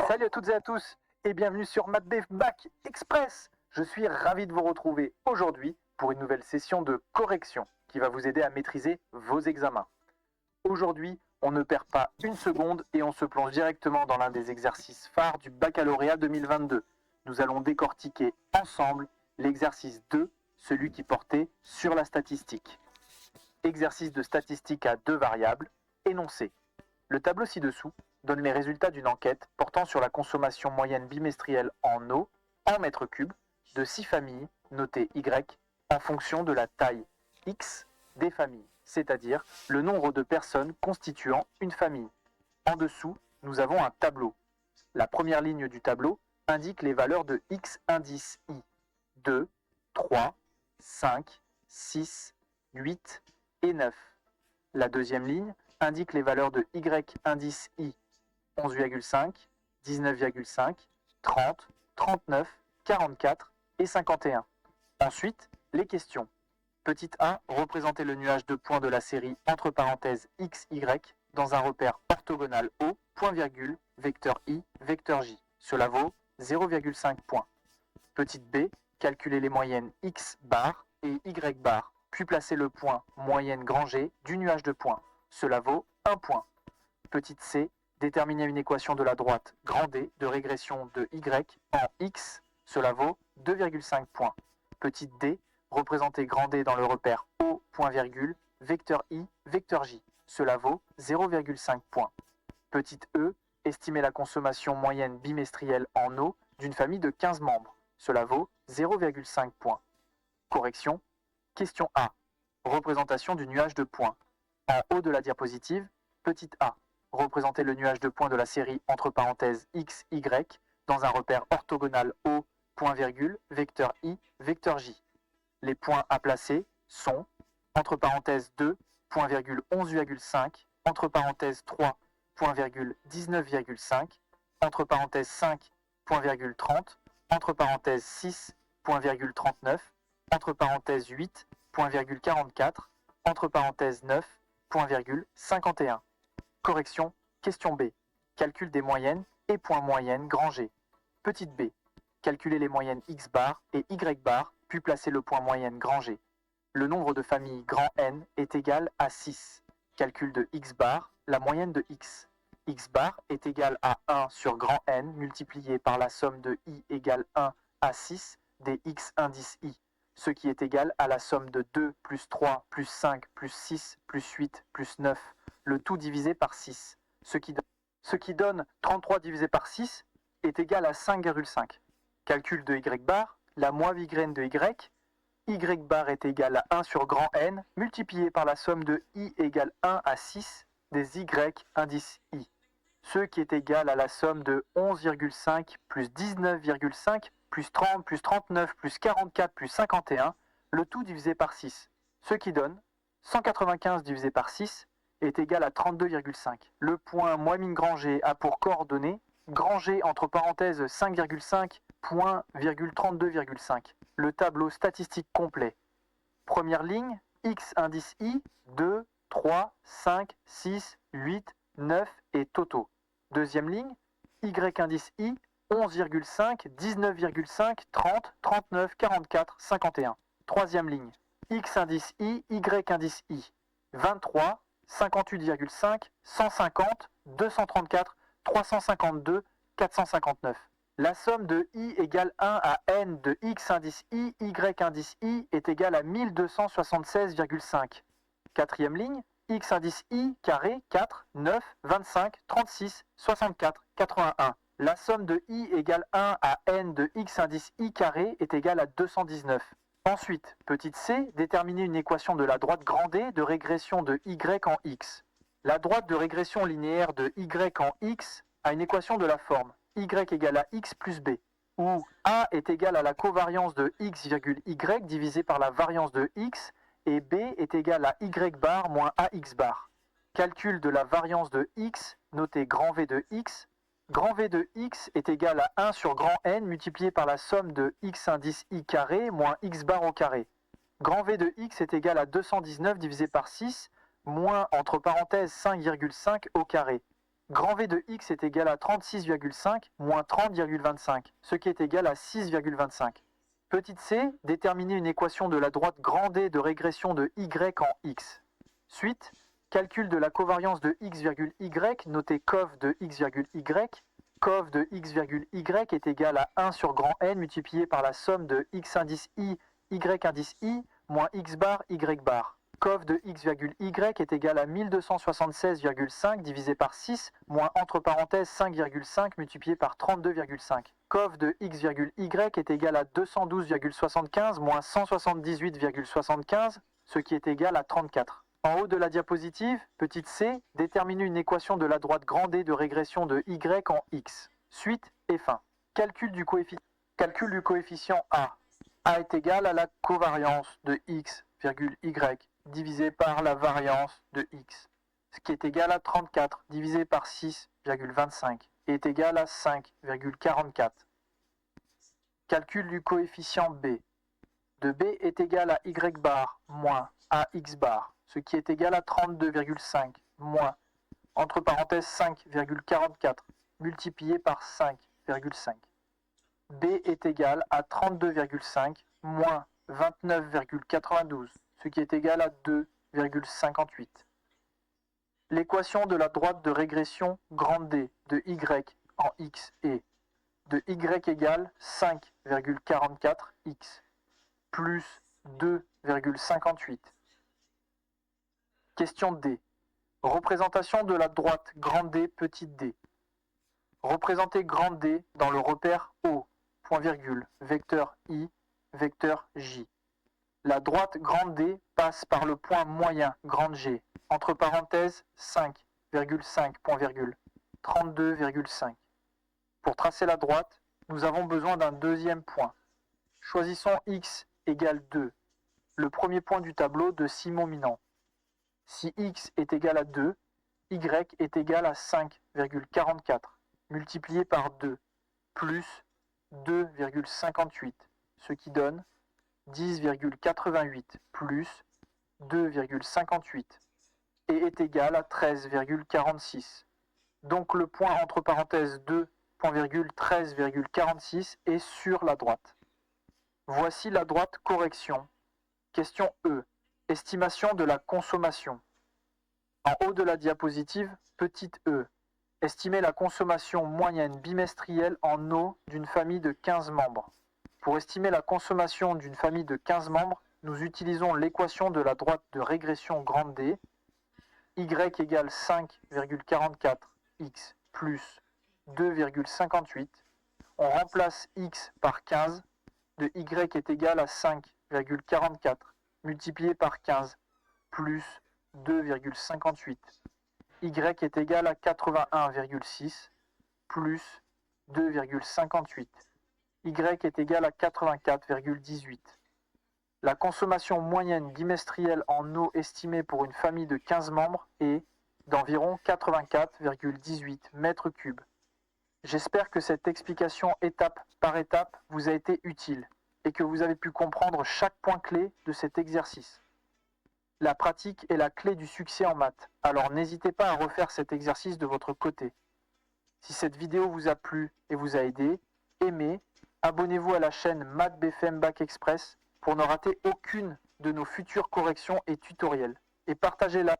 Salut à toutes et à tous et bienvenue sur MathDev Bac Express. Je suis ravi de vous retrouver aujourd'hui pour une nouvelle session de correction qui va vous aider à maîtriser vos examens. Aujourd'hui, on ne perd pas une seconde et on se plonge directement dans l'un des exercices phares du baccalauréat 2022. Nous allons décortiquer ensemble l'exercice 2, celui qui portait sur la statistique. Exercice de statistique à deux variables, énoncé. Le tableau ci-dessous donne les résultats d'une enquête portant sur la consommation moyenne bimestrielle en eau, en mètres cubes, de 6 familles notées Y en fonction de la taille X des familles, c'est-à-dire le nombre de personnes constituant une famille. En dessous, nous avons un tableau. La première ligne du tableau indique les valeurs de X indice I. 2, 3, 5, 6, 8 et 9. La deuxième ligne indique les valeurs de Y indice I. 11,5, 19,5, 30, 39, 44 et 51. Ensuite, les questions. Petite 1, représenter le nuage de points de la série entre parenthèses XY dans un repère orthogonal O, point virgule, vecteur I, vecteur J. Cela vaut 0,5 points. Petite B, calculer les moyennes X bar et Y bar, puis placer le point moyenne grand G du nuage de points. Cela vaut 1 point. Petite C, déterminer une équation de la droite grand D de régression de Y en X, cela vaut 2,5 points. Petite D, représenter grand D dans le repère O, point virgule, vecteur I, vecteur J, cela vaut 0,5 points. Petite E, estimer la consommation moyenne bimestrielle en eau d'une famille de 15 membres, cela vaut 0,5 points. Correction. Question A, représentation du nuage de points. En haut de la diapositive, petite A, représenter le nuage de points de la série entre parenthèses X, Y dans un repère orthogonal O, point virgule, vecteur I, vecteur J. Les points à placer sont entre parenthèses 2, point virgule 11,5, entre parenthèses 3, point virgule 19,5, entre parenthèses 5, point virgule 30, entre parenthèses 6, point virgule 39, entre parenthèses 8, point virgule 44, entre parenthèses 9, point virgule 51. Correction, question B. Calcul des moyennes et points moyennes grand G. Petite b. Calculer les moyennes X bar et Y bar, puis placer le point moyenne grand G. Le nombre de familles grand N est égal à 6. Calcul de X bar, la moyenne de X. X bar est égal à 1 sur grand N multiplié par la somme de I égale 1 à 6 des X indice I, ce qui est égal à la somme de 2 plus 3 plus 5 plus 6 plus 8 plus 9, le tout divisé par 6, ce qui donne 33 divisé par 6 est égal à 5,5. Calcul de Y bar, la moivigraine de Y, Y bar est égal à 1 sur grand N multiplié par la somme de I égale 1 à 6 des Y indice I, ce qui est égal à la somme de 11,5 plus 19,5 plus 30 plus 39 plus 44 plus 51, le tout divisé par 6, ce qui donne 195 divisé par 6 est égal à 32,5. Le point moyenne grand G a pour coordonnées grand G entre parenthèses 5,5 point virgule 32,5. Le tableau statistique complet. Première ligne, X indice I, 2, 3, 5, 6, 8, 9 et totaux. Deuxième ligne, Y indice I, 11,5, 19,5, 30, 39, 44, 51. Troisième ligne, X indice I, Y indice I, 23, 58,5, 150, 234, 352, 459. La somme de I égale 1 à N de X indice I, Y indice I est égale à 1276,5. Quatrième ligne, X indice I carré 4, 9, 25, 36, 64, 81. La somme de I égale 1 à N de X indice I carré est égale à 219. Ensuite, petite c, déterminer une équation de la droite grand D de régression de Y en X. La droite de régression linéaire de Y en X a une équation de la forme Y égale à X plus B, où A est égal à la covariance de X virgule Y divisé par la variance de X et B est égal à Y bar moins AX bar. Calcul de la variance de X, noté grand V de X. Grand V de X est égal à 1 sur grand N multiplié par la somme de X indice I carré moins X bar au carré. Grand V de X est égal à 219 divisé par 6 moins entre parenthèses 5,5 au carré. Grand V de x est égal à 36,5 moins 30,25, ce qui est égal à 6,25. Petite c, déterminer une équation de la droite grand D de régression de y en x. Suite, calcul de la covariance de x, y, noté cov de x, y. Cov de x, y est égal à 1 sur grand N multiplié par la somme de x indice i, y indice i, moins x bar, y bar. Cov de x, y est égal à 1276,5 divisé par 6, moins entre parenthèses 5,5 multiplié par 32,5. Cov de x, y est égal à 212,75 moins 178,75, ce qui est égal à 34. En haut de la diapositive, petite c, déterminer une équation de la droite grand D de régression de y en x. Suite et fin. Calcul du coefficient A. A est égal à la covariance de x, y divisé par la variance de x, ce qui est égal à 34 divisé par 6,25 et est égal à 5,44. Calcul du coefficient B. De B est égal à y bar moins ax bar, ce qui est égal à 32,5 moins, entre parenthèses 5,44, multiplié par 5,5. B est égal à 32,5 moins 29,92, ce qui est égal à 2,58. L'équation de la droite de régression grande D de y en x est de y égale 5,44x plus 2,58. Question D. Représentation de la droite grande D petite d. Représenter grande D dans le repère O, point virgule, vecteur I, vecteur J. La droite grande D passe par le point moyen grande G, entre parenthèses 5,5, point virgule, 32,5. Pour tracer la droite, nous avons besoin d'un deuxième point. Choisissons x égale 2, le premier point du tableau de Simon Minant. Si x est égal à 2, y est égal à 5,44, multiplié par 2, plus 2,58, ce qui donne 10,88 plus 2,58 et est égal à 13,46. Donc le point entre parenthèses 2,13,46 est sur la droite. Voici la droite correction. Question E. Estimation de la consommation. En haut de la diapositive, petite e. Estimer la consommation moyenne bimestrielle en eau d'une famille de 15 membres. Pour estimer la consommation d'une famille de 15 membres, nous utilisons l'équation de la droite de régression grande D, y égale 5,44x plus 2,58. On remplace x par 15, de y est égal à 5,44 multiplié par 15 plus 2,58. Y est égal à 81,6 plus 2,58. Y est égal à 84,18. La consommation moyenne bimestrielle en eau estimée pour une famille de 15 membres est d'environ 84,18 mètres cubes. J'espère que cette explication étape par étape vous a été utile et que vous avez pu comprendre chaque point clé de cet exercice. La pratique est la clé du succès en maths, alors n'hésitez pas à refaire cet exercice de votre côté. Si cette vidéo vous a plu et vous a aidé, aimez, abonnez-vous à la chaîne Maths BFM Bac Express pour ne rater aucune de nos futures corrections et tutoriels, et partagez-la